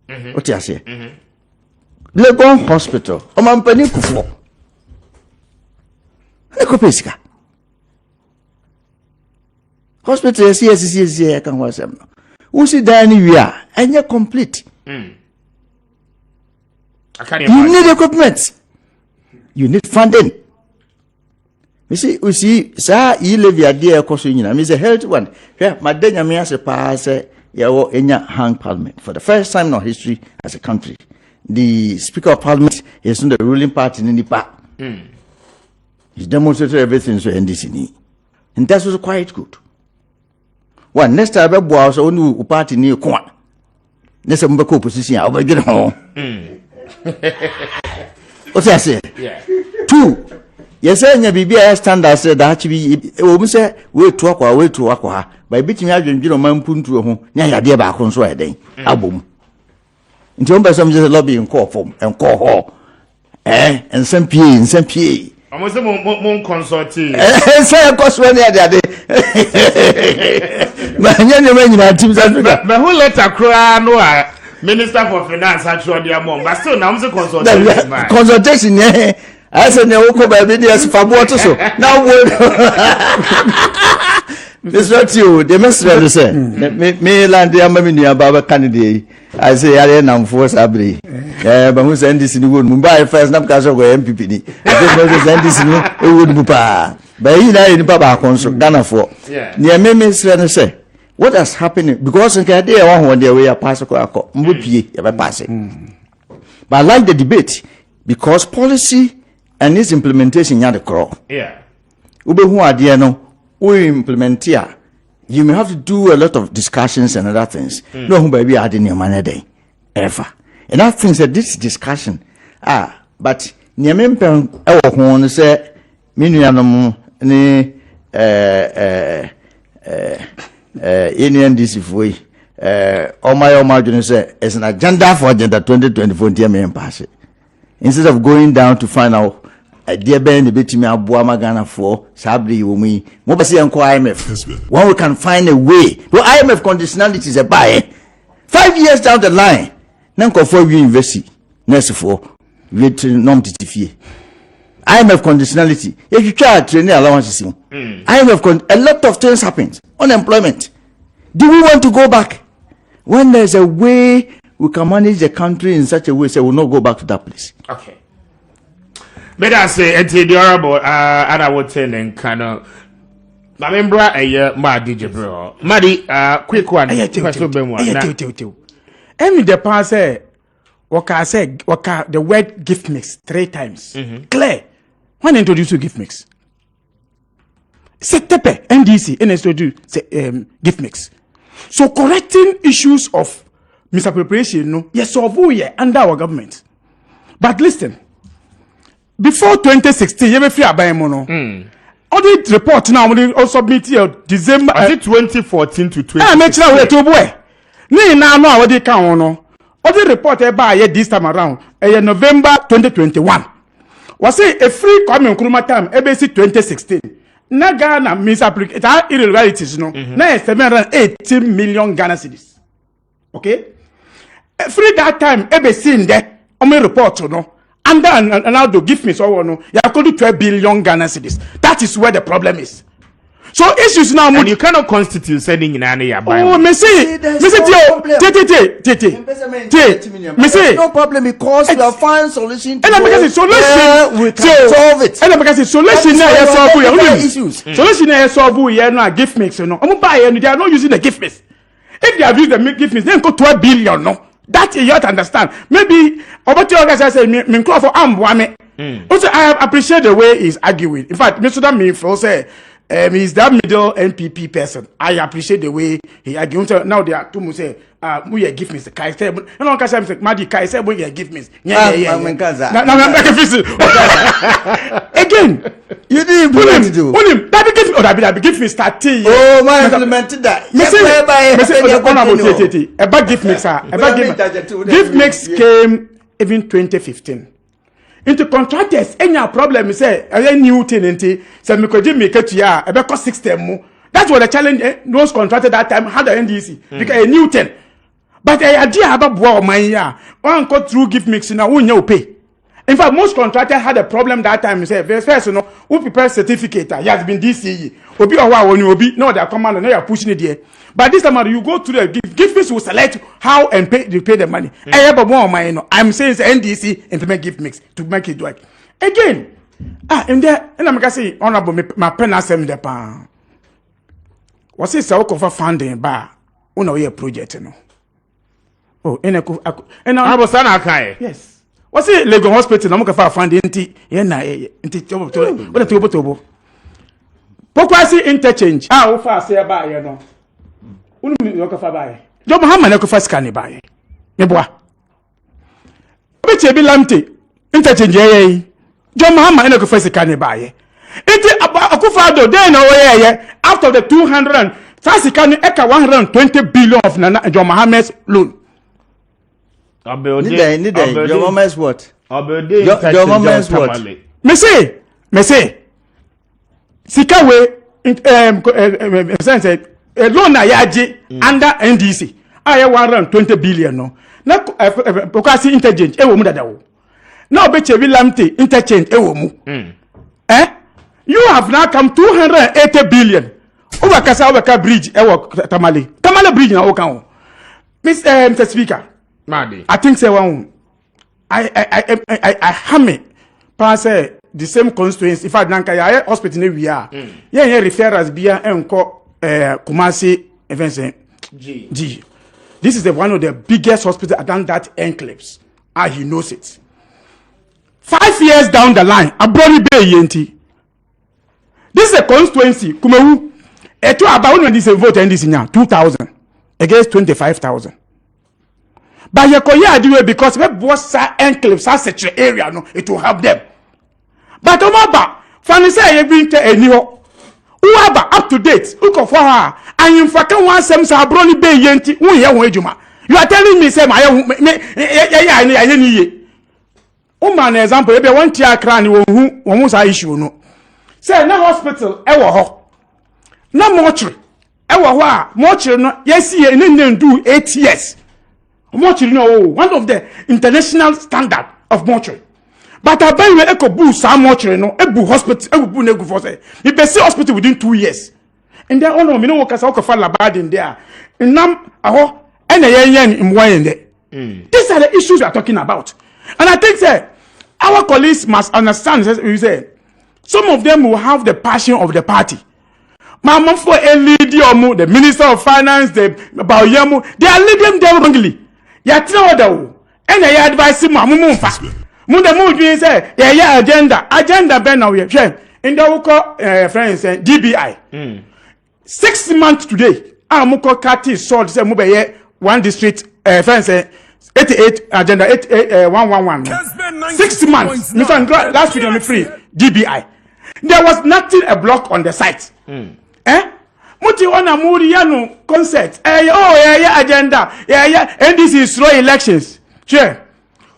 What you say? Legon Hospital. Omampani kufo. Ekopesika. Hospital yes, I can watch them. Who see that anywhere? And you're complete. I can't You need equipment. You need funding. We see, sir, you live your dear cousin. I'm a healthy one. Yeah, my dad, me as a pass, you in your hang parliament. For the first time in our history as a country, the Speaker of Parliament is in the ruling party in the park. He demonstrated everything so NDC. And that was quite good. One, next time I was only party near Kwan. Next time I opposition, I'll get home. What's that say? Yeah. Two. Yes, sir, BBI standard said that we say, wait to walk, by beating out your man punto home, near dear back on Sweden. Album. Until by some just lobby and call form and call hall. And some PA and some PA. Almost a moon consorting. Say, of course, when they are there. But who let a cry no Minister for Finance actually their mom, but still now I'm the consultation. I said, no, baby, yes, for water. So now, it's not you. They must rather say, me land the Amaminia Baba candidate. I say, I am for Sabri. But who send this in the wood? Mumbai first, not because of MPPD. I think send this in the wood, Mupa. But he died in Papa Consul, Ghana for. Near me, say, what has happened? Because in Kadia, one day we are passing, Mupi, ever passing. But I like the debate because policy and its implementation ya the crawl. Yeah. Ube who are there no, we implement here. You may have to do a lot of discussions and other things. No, who baby are in your money day. Ever. And I think that this discussion, but near me, I want to say, Minianum, Indian DC way. All my margin say, as an agenda for agenda 2024, dear me and pass it. Instead of going down to find out a dear band, the bit me Abuama Magana for Sabri Umi, Mobasi and IMF. When we can find a way. Well, IMF conditionality is a buy. 5 years down the line, Nanko for you invest. Next for with non TTF. IMF conditionality. If you try training allowances, IMF a lot of things happen. Unemployment. Do we want to go back? When there's a way we can manage the country in such a way, so we'll not go back to that place. Okay. But I say, it's durable, and I would say, then kind of. I remember a year, my DJ bro. Maddy, quick one. Every the pass say, the word gift mix 3 times. Clear. When introduce you gift mix. Setepe, NDC, introduce gift mix. So correcting issues of misappropriation, no, yes, so under our government. But listen, before 2016, you have free abayemono. Audit report now also submit here December. Is it 2014 to 20? Ah, make sure we to boy. Ni na no audit count no. Audit report here this time around. November 2021. Was say a free coming Nkrumah time. ABC 2016. Na Ghana misappropriate irregularities no. Na 718 million Ghana cedis. Okay. Free that time, ABC in there, only report no. And then now to give me so no, you have to do 12 billion Ghana cedis. That is where the problem is. So issues now. And you cannot constitute sending in any Oh, me say, no problem because we have found solution. And I'm because solution we can solve it. And I'm because solution now solve issues. Solution now solve no gift mix no. They are not using the gift mix. If they have used the gift mix, then go 12 billion no. That you have to understand. Maybe about your guys say me call for ambuame. Also, I appreciate the way he's arguing. In fact, Mr. Dami say he's that middle NPP person. I appreciate the way he argues. Now they are two say, we give me the Kai say, and on Kai say, Madi Kai say, we give me. Yeah. Again, you didn't put him to do. That give me start tea. Oh, my implemented that. About gift mixer. Gift mix came even 2015. Into contractors, any problem is say a new tenant, say me could make it ya about cost 6 more. That's what the challenge those contracted that time had the NDC because a new ten. But the idea about war my year one got through gift mixing now won't you pay. In fact, most contractors had a problem that time. Say first, you know, who prepare certificate he has been DCE. Obi or when you be no, they are command and they are pushing it there. But this time you go to the gift mix will select how and pay the money. I have a more money. I'm saying it's NDC implement gift mix to make it work. Again, and there and I'm gonna say honorable my pen assembly the pan. What's it so for funding bar? Uno year project no. Oh, and I was sana kai. Yes. What's it Lagos hospital? I'm looking for funding. What tobo. Pokwasi interchange. How far say buy you know? Unu looking for buy. John Muhammad looking for scan buy. Me boa. Obi chebi lamte interchange John Muhammad looking for scan buy. Iti akufado dey na oye after the 200 Sasi can eka 120 billion of John Muhammad's loan. John Muhammad's what? John Muhammad's what? Me say, Sikawe loan na yaji under NDC. Aya 120 billion no. Na pokasi interchange ewo mu dadawo. Na obechebi lamte interchange ewo mu. You have now come 280 billion. Over Kasa bridge ewo Tamale bridge na okan. Mr. Speaker. Madi. I think say one. I ham it. Pass the same constituency. In fact, nanka ya hospital we are. Yeah, referrals bia enko Kumasi events G. This is one of the biggest hospitals around that enclaves. He knows it. 5 years down the line, Abroni Bay Yenti. This is a constituency. Kumewu. Eto about when this vote and this in 2,000 against 25,000. But you can do it because we both enclave such an area, no, it will help them. But Omaba, Fanny say you bring to any who are up to date, look for her, and in fact, one sem Sabroni Bay Yenti, who you are telling me, say, my Oman example, if you want to cry, who was I issue, no. Say, no hospital, ever, no mortuary, ever, mortuary, no, yes, you didn't do 8 years. Mortuary, no, one of the international standard of mortuary. But I buy you echo boo some mortuary, no, ebu hospital, ebu negu for say. You be see hospital within 2 years. And then, oh no, me no work as a bad in there. And now, and a yen in one there. These are the issues we are talking about. And I think, sir, our colleagues must understand, we say, some of them will have the passion of the party. Mama for a leader, the Minister of Finance, the Baoyemu, they are leading them wrongly. Yatino, and I advise him, Mamu fast. Munda Mood say, yeah, agenda, Ben, now we have in the Oko friends, DBI. 6 months today, Amuko Kati sold, say, Mube, one district, friends, 88, agenda 111. 6 months, last week on the free, DBI. There was nothing a block on the site. Muti wana muri yanu concept. Agenda. And this is slow elections. Sure.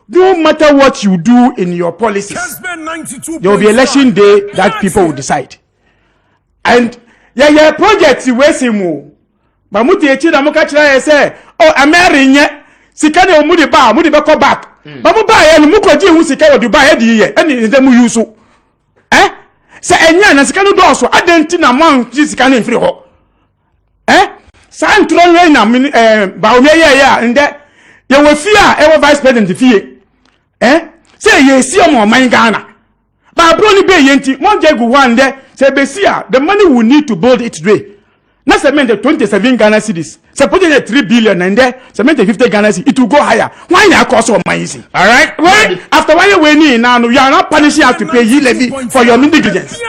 No matter what you do in your policies, there will be election day that people will decide. And projects you wesimu. But muti echi na muka chira say, oh, Amerinya sikane omudi ba ko back. But mu ba ye no mukoji hu sika wo Dubai e di ye. Eni ndemu yusu. Say enya na sika no do so adenti na man sika no mfiri ho. Santron we na ba o ye nde ye we fia e wo vice president fie. Say ye si o mo man Ghana. Ba bro ni be ye nti mo je gu one there say be see the money we need to build it today. Not cement 27 Ghana cedis. Supporting a 3 billion and there cement 50 Ghana cedis, it will go higher. Why not cost of money? All right. Well, after why you winning now, you are not punishing you to pay ye levy for your negligence.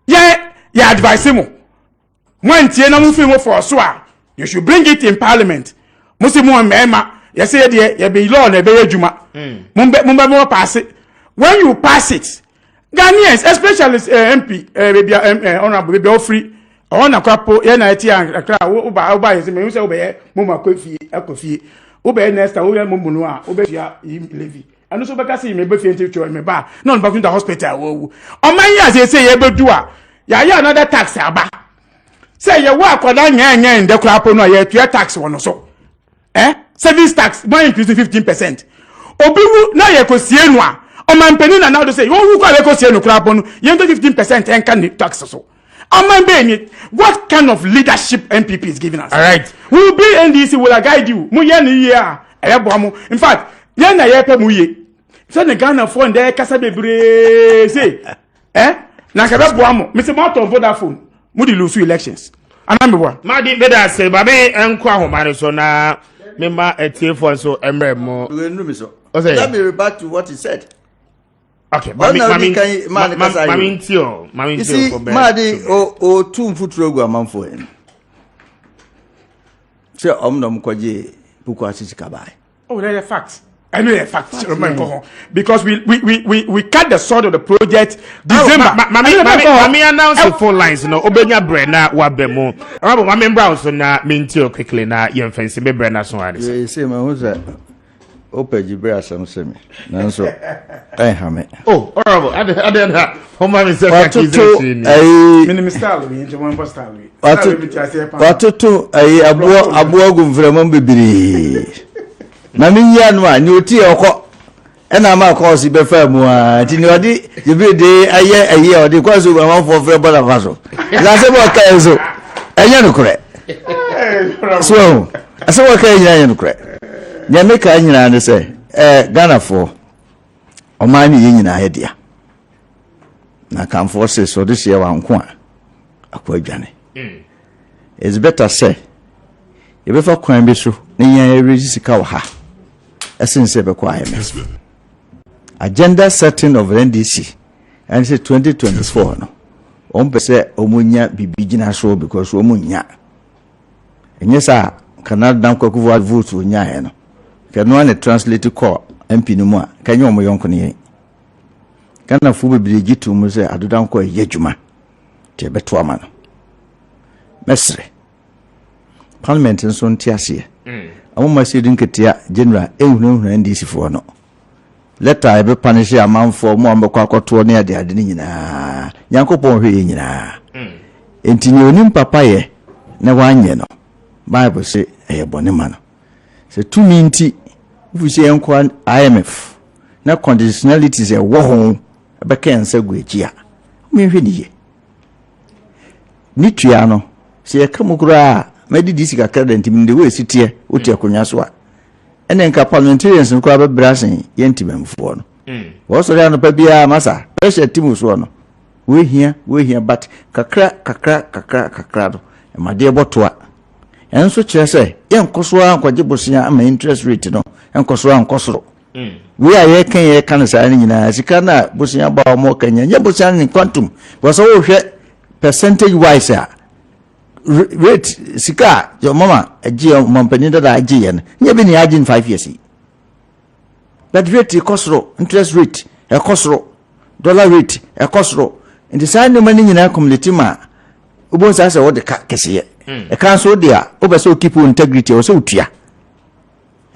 Yeah, advise him. When Tiana moving for Swa, you should bring it in Parliament. Musimu and Mema, you say, you be law and be Juma. Mumba pass it. When you pass it, Ghanaians, especially MP, honorable, be all free. On a couple, NIT and Uba is the music obey Muma Kofi, Ekofi, Ube Nesta, Ube Mumunua, Ubea Levy. And also because he may be to me bar, not back in the hospital. On my years, they say, able to ya another tax. Say you work on that in the crap on your tax one or so. Service tax, more increasing 15%. Obiwu, now you could see one. On my penny now to say, oh, who got a question crap on you 15% and can tax so. What kind of leadership MPP is giving us? All right. We will be NDC will guide you. In fact, Yana Yepe Muye. So the Ghana phone there, Kasabe say, Nakaba Boamo, Mr. Martin Vodafone, Moody lose elections. And number one. Madi Beda say, Babe, and Quaho Marisona, member at T4 so Ember. Let me rebut to what he said. Okay, Madi o two foot program for him. Say omnom kwaje buku asisika bai. Oh, that's a fact. I know a fact. Because we cut the sword of the project December. Mami announce the 4 lines no obenya brena wa bemu. Rabo mami brown na mintio quickly na yemfensi be brena so ade. You say my who's that? Ope Jibra some semi. Nanso. Hame. Oh, horrible. I didn't have. How many seconds? Watoto abuo gumfremon bibiri. Mami yanwa ni oti oko. Ena ma cause be famu a ti ni odi Jibri de aye odi kwaso be man for free bola kwaso. La se bo ka enzo. Enye no kure. So, ase wo ka enye no kure. Nyameka nyina ne say Ghana for omani ye nyina hedia na kan forces so this year wan ko akwadwane it's better say e be for kwan bi so ne yan resisika wo ha essence be kwa IMF agenda setting of NDC and say 2024 no on be say omunya bibigina so because omunya enyesa Canada kwakuwa vote onya no no one translate call MP no mu a kanyi omo yonko ne kana fu bibiri gitu mu se adodan ko yedwuma te beto ama no mesre parliament nso ntiase amoma se din ketia general ehunu NDC fo no letter e be punish amanfo mo ambekọ akoto ne ade ne nyina yankopon hwe nyina enti onim papa ye na wanye no bible say eyebone ma no se tumi nti ufusie enko IMF na conditionalities e wo ho be kensa guagia me hwe niye ni tua no se e kamukura medidi sika credit mi de we sitie oti akonwa so a ene nka parliamentarians nko be brasin ye ntimamfo no wo so ya no pa bia masa pressure timu so no we hia but kakra do e made botoa enso kire se yenkoso ankwaje bosia ama interest rate no enkoso ankosoro we aye kan ye sa ni nyina sika na bosia ba mo kanya nya bosia ni quantum because wo hwe percentage wise a rate sika your mama agi mampani da agi ye nya bi ni agi in 5 years that rate kosoro interest rate e kosoro dollar rate e kosoro ndi sa ni mani nyina community ma ubo sa se wo de ka kese e kan so dia obeso keep integrity o so utua.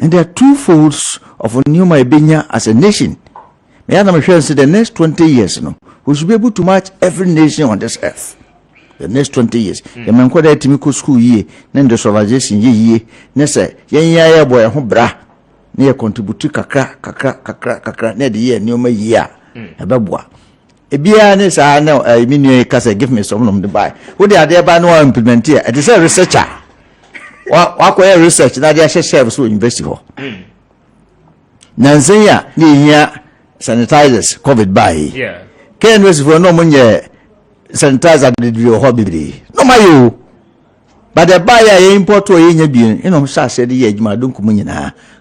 And there are two folds of Onyuma Ebenya as a nation. May I not say the next 20 years, no, we should be able to match every nation on this earth. The next 20 years. The man called that Timiko school ye, industrialization ye, Nessa, Yaya boy, bra, near contribute kakra, near the year, Numa year, a babwa. A bianis, I know, I mean, you can give me some of the buy. What they are there by no implement here. It is a researcher. What research that they share so invest ho. Nanzenya ni here sanitizers COVID by. Yeah. Can we for no money sanitizer did your hobby. No my you. but the buyer import or yen bien, you know, said the edge, my don't come in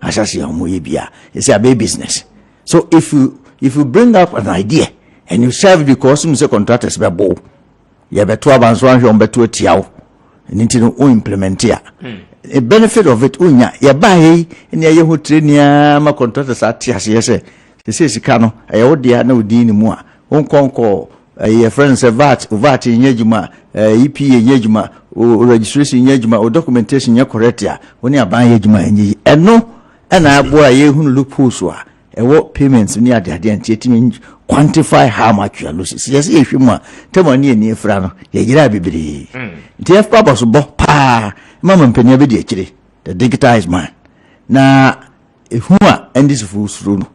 asasi bia. It's a big business. So if you bring up an idea and you serve the customers contractors by bow, you have a 12 and 1 better tiao, and into implement here. A benefit of it, ya buy in your who train my contractors at TSS. They say, Sicano, I owe dear no dean more. Won't conquer a friend say VAT in Yejuma, EP in Yejuma, or registration in Yejuma, or documentation in your correct ya when you are buying Yejuma and no, and I boy ye who look puswa, and what payments near the identity means quantify how much you are losing. Yes, if you want, tell me near Frano, ye grabbity. The F Papa so pa, Mamma Penny, the digitized man. Now, if who are and this fool's room.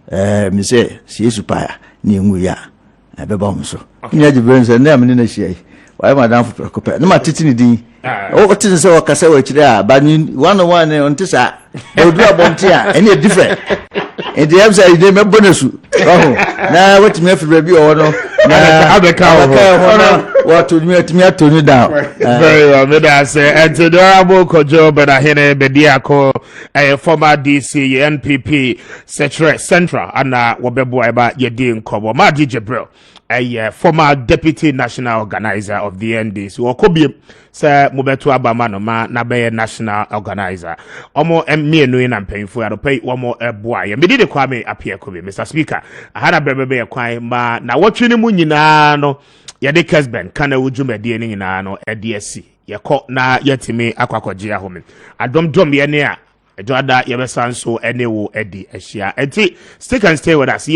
Me say sie supaya ni nguya na beba mso nya jibren se na me na hia why madam for kope na matiti ni din o tisi se o kasa wa kire a ba ni one on tisa o do abonti a any different and the website dey me bonusu na what me fi bi o no na abeka what to me atoni down very well me da say and to the honorable Kojo but ahene bediako former DC NPP Central ana wobebo eba yedi nkobo ma Jibril former deputy national organizer of the NDC okobie say mobeto abama no ma na be national organizer omo mienu na mpanyfo ya pay omo eboa ye medi de kwame apia kobe Mr Speaker ahana brebebe ye kwan ma na wotwe mu nyina no ye de Kessben Kanawu dwumade ni nyina no edesi ye kọ na yetimi akwakọje ahome adomdom ye ne a ejoada ye besanso ene wo edi ahia enti stick and stay with us.